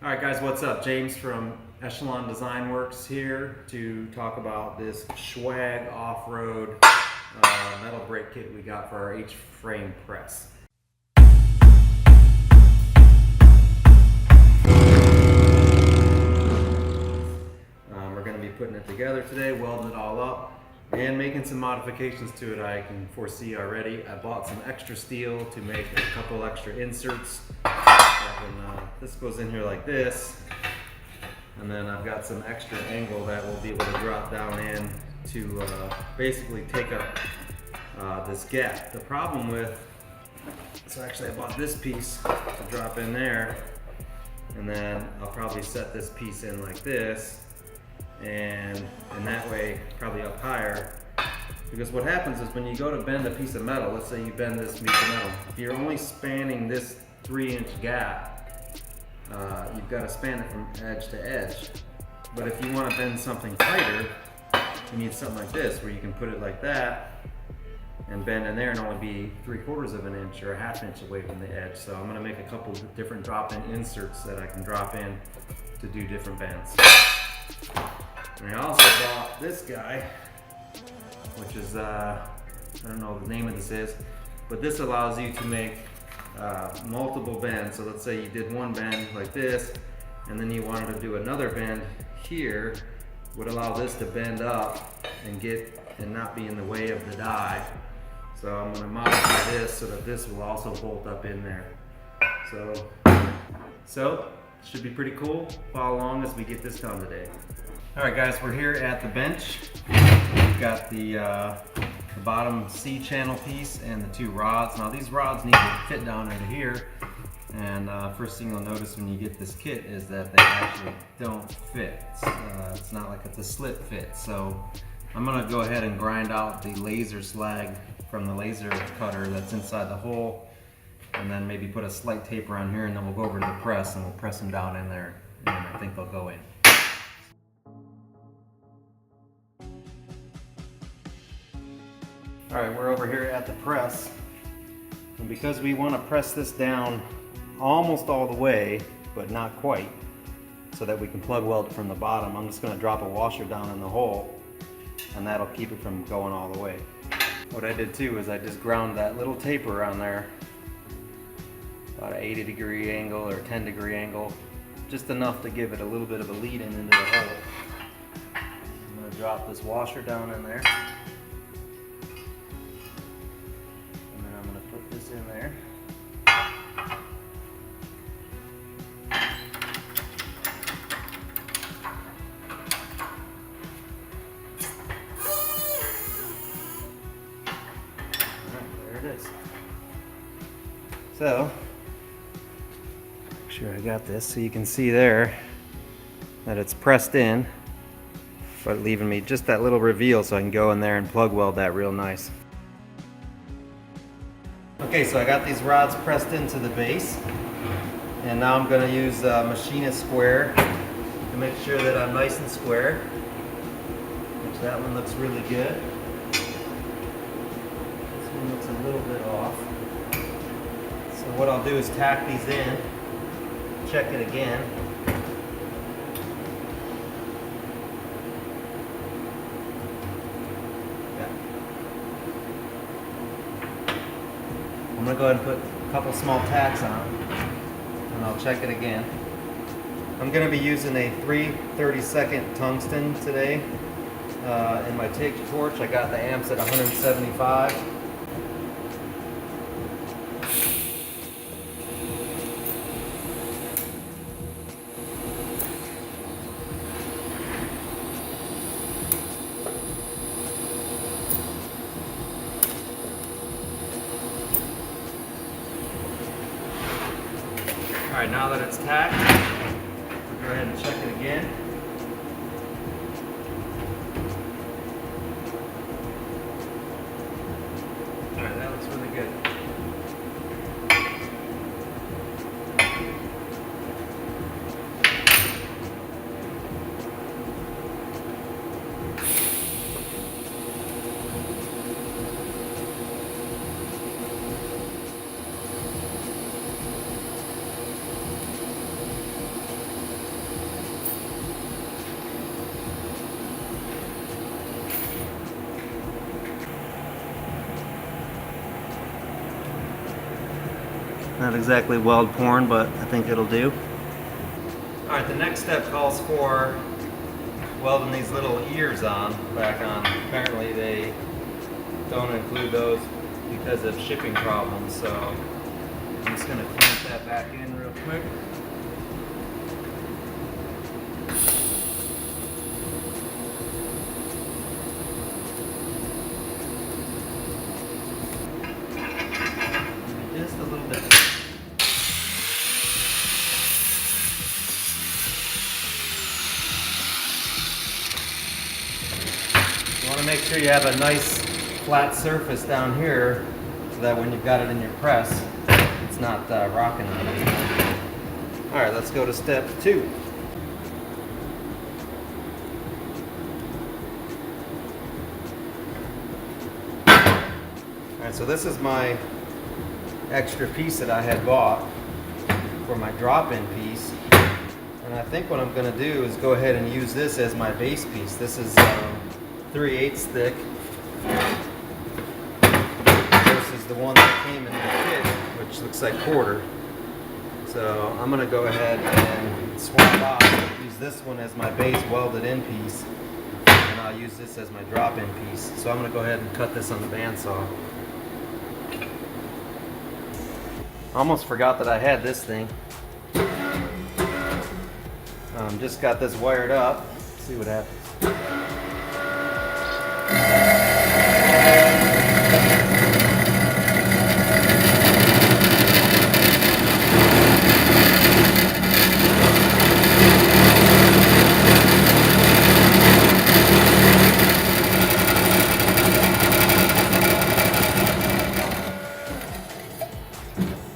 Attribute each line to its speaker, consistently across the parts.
Speaker 1: Alright guys, what's up? James from Echelon Design Works here to talk about this SWAG Offroad metal brake kit we got for our H-frame press. We're going to be putting it together today, welding it all up, and making some modifications to it I can foresee already. I bought some extra steel to make a couple extra inserts. This goes in here like this, and then I've got some extra angle that will be able to drop down in to basically take up this gap. The problem with, so actually I bought this piece to drop in there, and then I'll probably set this piece in like this, and in that way probably up higher. Because what happens is when you go to bend a piece of metal, let's say you bend this piece of metal, if you're only spanning this 3-inch gap, you've got to span it from edge to edge. But if you want to bend something tighter, you need something like this where you can put it like that and bend in there and only be 3/4 of an inch or a 1/2 inch away from the edge. So I'm going to make a couple of different drop-in inserts that I can drop in to do different bends. And I also bought this guy, which is, I don't know what the name of this is, but this allows you to make multiple bends. So let's say you did one bend like this, and then you wanted to do another bend here, would allow this to bend up and not be in the way of the die. So I'm going to modify this so that this will also bolt up in there. So it should be pretty cool. Follow along as we get this done today. Alright guys, we're here at the bench. We've got the bottom C channel piece and the 2 rods. Now these rods need to fit down into here, and first thing you'll notice when you get this kit is that they actually don't fit. It's not like it's a slip fit. So I'm going to go ahead and grind out the laser slag from the laser cutter that's inside the hole, and then maybe put a slight taper on here, and then we'll go over to the press and we'll press them down in there, and I think they'll go in. Alright, we're over here at the press, and because we want to press this down almost all the way, but not quite, so that we can plug weld from the bottom, I'm just going to drop a washer down in the hole, and that'll keep it from going all the way. What I did too is I just ground that little taper on there, about an 80-degree angle or 10-degree angle, just enough to give it a little bit of a lead in into the hole. I'm going to drop this washer down in there. In there. There it is. So, make sure I got this so you can see there that it's pressed in, but leaving me just that little reveal so I can go in there and plug weld that real nice. Okay, so I got these rods pressed into the base, and now I'm going to use machinist square to make sure that I'm nice and square, which that one looks really good. This one looks a little bit off. So what I'll do is tack these in, check it again. I'm going to go ahead and put a couple small tacks on, and I'll check it again. I'm going to be using a 3/32 tungsten today in my TIG torch. I got the amps at 175. Alright, now that it's tacked, we'll go ahead and check it again. Alright, that looks really good. Not exactly weld porn, but I think it'll do. Alright, the next step calls for welding these little ears back on. Apparently they don't include those because of shipping problems, so I'm just going to clamp that back in real quick. Just a little bit. You want to make sure you have a nice flat surface down here so that when you've got it in your press, it's not rocking on it. Alright, let's go to step 2. Alright, so this is my extra piece that I had bought for my drop-in piece. And I think what I'm going to do is go ahead and use this as my base piece. This is 3/8 thick versus the one that came in the kit, which looks like 1/4. So I'm going to go ahead and swap out, use this one as my base welded in piece, and I'll use this as my drop-in piece. So I'm going to go ahead and cut this on the bandsaw. Almost forgot that I had this thing. Just got this wired up. Let's see what happens.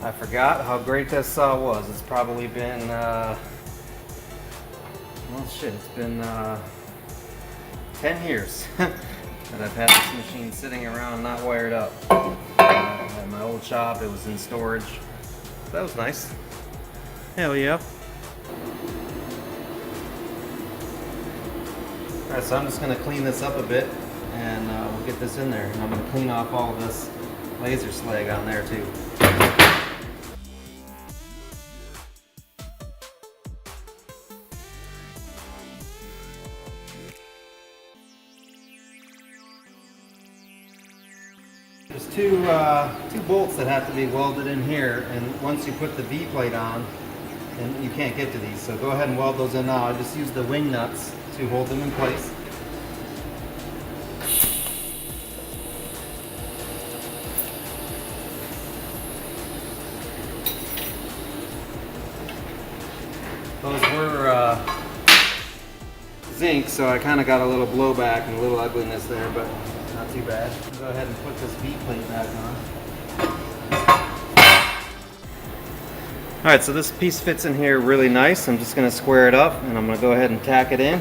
Speaker 1: I forgot how great this saw was. It's probably been, well shit, it's been 10 years that I've had this machine sitting around not wired up. At my old shop, it was in storage. So that was nice. Hell yeah. Alright, so I'm just going to clean this up a bit and we'll get this in there. And I'm going to clean off all of this laser slag on there too. There's two bolts that have to be welded in here, and once you put the V-plate on, and you can't get to these, so go ahead and weld those in now. I just use the wing nuts to hold them in place. Those were zinc, so I kind of got a little blowback and a little ugliness there, but not too bad. I'll go ahead and put this V-plate back on. Alright, so this piece fits in here really nice. I'm just going to square it up and I'm going to go ahead and tack it in.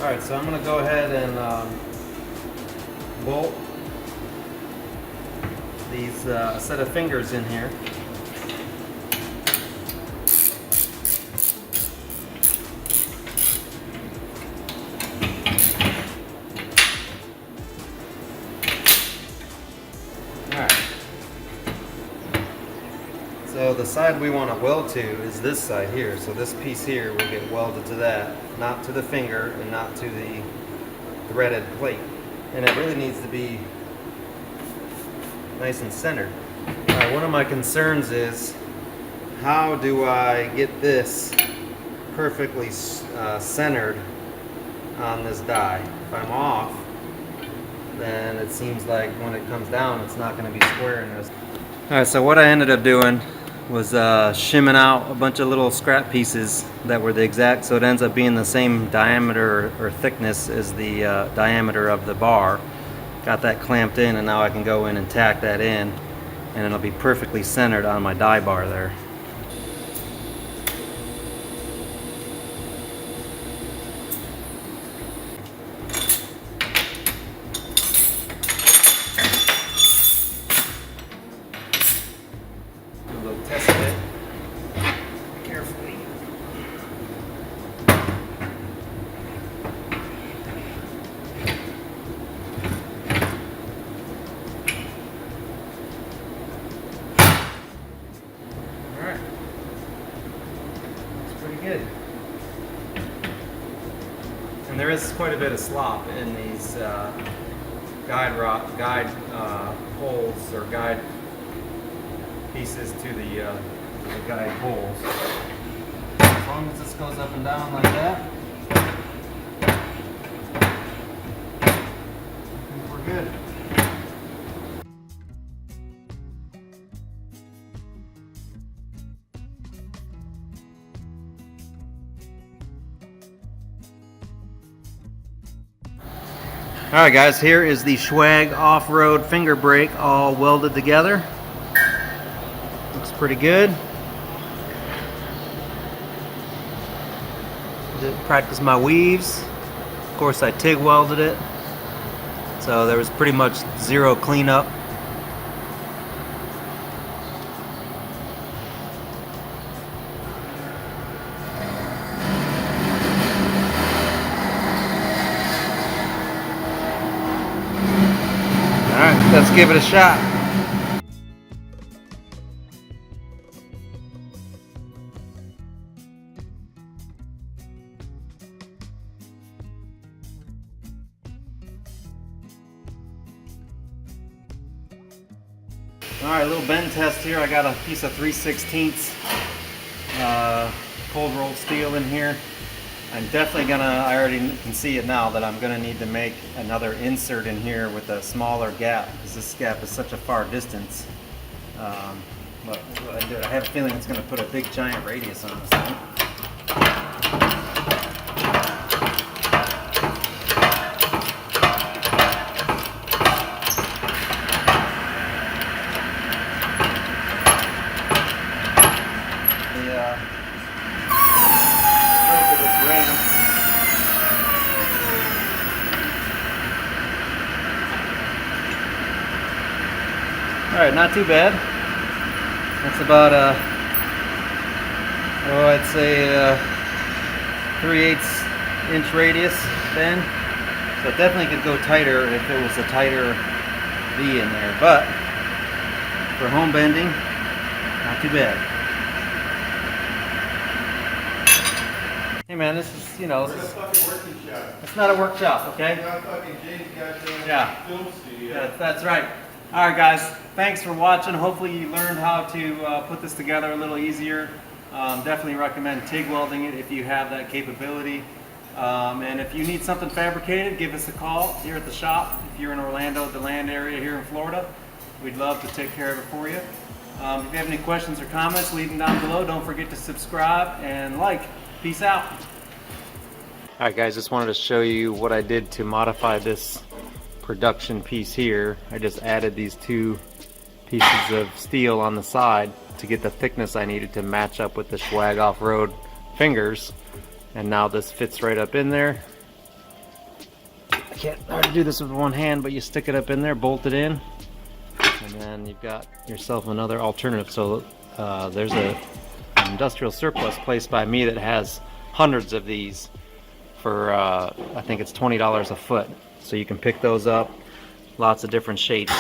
Speaker 1: Alright, so I'm going to go ahead and bolt these set of fingers in here. Alright. So the side we want to weld to is this side here. So this piece here will get welded to that, not to the finger and not to the threaded plate. And it really needs to be nice and centered. One of my concerns is, how do I get this perfectly centered on this die? If I'm off, then it seems like when it comes down, it's not going to be square in this. Alright, so what I ended up doing was shimming out a bunch of little scrap pieces that were the exact, so it ends up being the same diameter or thickness as the diameter of the bar. Got that clamped in, and now I can go in and tack that in, and it'll be perfectly centered on my die bar there. good. And there is quite a bit of slop in these guide holes or guide pieces to the guide holes. As long as this goes up and down like that, I think we're good. Alright guys, here is the SWAG Offroad finger brake all welded together. Looks pretty good. Did practice my weaves. Of course I TIG welded it. So there was pretty much zero cleanup. Alright, let's give it a shot. Alright, a little bend test here. I got a piece of 3/16 cold rolled steel in here. I'm definitely gonna, I already can see it now, that I'm gonna need to make another insert in here with a smaller gap, because this gap is such a far distance. But what I do, I have a feeling it's gonna put a big giant radius on this thing. Alright, not too bad. That's about I'd say 3/8 inch radius bend. So it definitely could go tighter if it was a tighter V in there, but for home bending, not too bad. Hey man, this is, you know, it's not a workshop, okay? Yeah, that's right. Alright guys, thanks for watching. Hopefully you learned how to put this together a little easier. Definitely recommend TIG welding it if you have that capability. And if you need something fabricated, give us a call here at the shop. If you're in Orlando, the land area here in Florida, we'd love to take care of it for you. If you have any questions or comments, leave them down below. Don't forget to subscribe and like. Peace out. Alright guys, just wanted to show you what I did to modify this production piece here. I just added these two pieces of steel on the side to get the thickness I needed to match up with the SWAG Offroad fingers, and now this fits right up in there. I can't hardly do this with one hand, but you stick it up in there, bolt it in, and then you've got yourself another alternative. So there's an industrial surplus placed by me that has hundreds of these for I think it's $20 a foot. So you can pick those up, lots of different shapes.